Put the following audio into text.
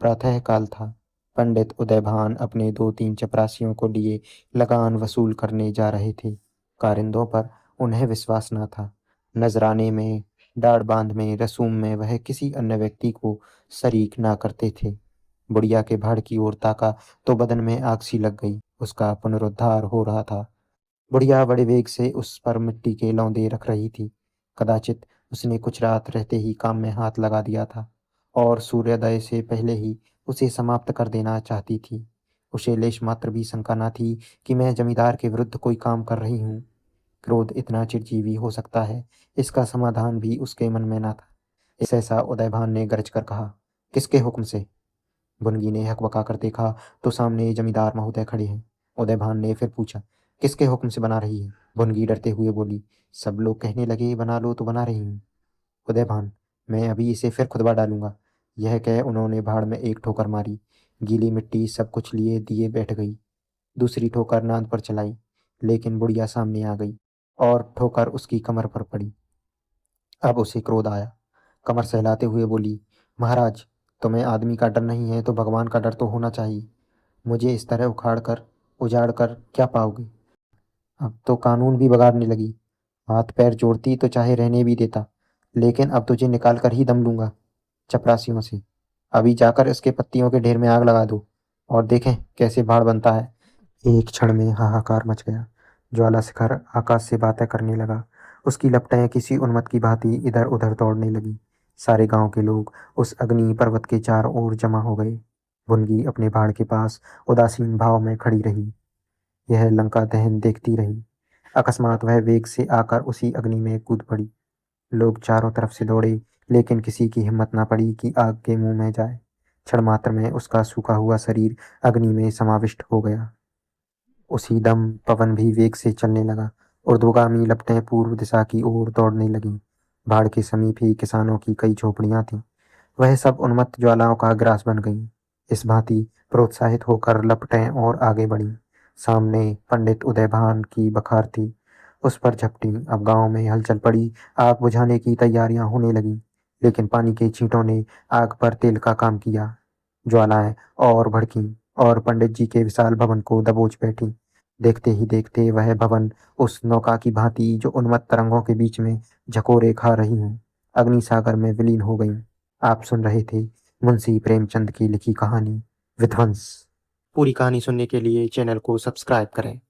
प्रातः काल था। पंडित उदयभान अपने 2-3 चपरासियों को लिए लगान वसूल करने जा रहे थे। कारिंदों पर उन्हें विश्वास न था। नजराने में, डाढ़ बांध में, रसूम में वह किसी अन्य व्यक्ति को शरीक ना करते थे। बुढ़िया के भाड़ की ओर ताका तो बदन में आग सी लग गई। उसका पुनरुद्धार हो रहा था। बुढ़िया बड़े वेग से उस पर मिट्टी के लौंदे रख रही थी। कदाचित उसने कुछ रात रहते ही काम में हाथ लगा दिया था और सूर्योदय से पहले ही उसे समाप्त कर देना चाहती थी। उसे लेश मात्र भी शंका न थी कि मैं जमींदार के विरुद्ध कोई काम कर रही हूँ। क्रोध इतना चिरजीवी हो सकता है, इसका समाधान भी उसके मन में न था। सहसा उदयभान ने गरज कर कहा, किसके हुक्म से? बुनगी ने हकबका कर देखा तो सामने जमींदार महोदय खड़े हैं। उदयभान ने फिर पूछा, किसके हुक्म से बना रही है? बुनगी डरते हुए बोली, सब लोग कहने लगे बना लो तो बना रही हूँ। उदयभान, मैं अभी इसे फिर खुदवा डालूंगा। यह कह उन्होंने भाड़ में एक ठोकर मारी। गीली मिट्टी सब कुछ लिए दिए बैठ गई। दूसरी ठोकर नांद पर चलाई, लेकिन बुढ़िया सामने आ गई और ठोकर उसकी कमर पर पड़ी। अब उसे क्रोध आया। कमर सहलाते हुए बोली, महाराज, तुम्हें आदमी का डर नहीं है तो भगवान का डर तो होना चाहिए। मुझे इस तरह उजाड़ कर क्या पाओगे? अब तो कानून भी बगाड़ने लगी। हाथ पैर जोड़ती तो चाहे रहने भी देता, लेकिन अब तुझे निकाल कर ही दम लूंगा चपरासियों से। अभी जाकर इसके पत्तियों के ढेर में आग लगा दो और देखें कैसे भाड़ बनता है। एक क्षण में हाहाकार मच गया। ज्वाला शिखर आकाश से बातें करने लगा। उसकी लपटें किसी उन्मत्त की भांति इधर उधर दौड़ने लगी। सारे गांव के लोग उस अग्नि पर्वत के चारों ओर जमा हो गए। बुनगी अपने भाड़ के पास उदासीन भाव में खड़ी रही। यह लंका दहन देखती रही। अकस्मात वह वेग से आकर उसी अग्नि में कूद पड़ी। लोग चारों तरफ से दौड़े, लेकिन किसी की हिम्मत न पड़ी कि आग के मुंह में जाए। क्षण मात्र में उसका सूखा हुआ शरीर अग्नि में समाविष्ट हो गया। उसी दम पवन भी वेग से चलने लगा। ऊर्ध्वगामी लपटें पूर्व दिशा की ओर दौड़ने लगीं। बाढ़ के समीप ही किसानों की कई झोपड़ियां थीं। वह सब उन्मत्त ज्वालाओं का ग्रास बन गईं। इस भांति प्रोत्साहित होकर लपटें और आगे बढ़ीं। सामने पंडित उदयभान की बखार थी, उस पर झपटी। अब गांव में हलचल पड़ी। आग बुझाने की तैयारियां होने लगीं, लेकिन पानी के छींटों ने आग पर तेल का काम किया। ज्वालाएं और भड़कीं और पंडित जी के विशाल भवन को दबोच बैठी। देखते ही देखते वह भवन उस नौका की भांति जो उन्मत्त तरंगों के बीच में झकोरे खा रही हूँ, अग्नि सागर में विलीन हो गई। आप सुन रहे थे मुंशी प्रेमचंद की लिखी कहानी विध्वंस। पूरी कहानी सुनने के लिए चैनल को सब्सक्राइब करें।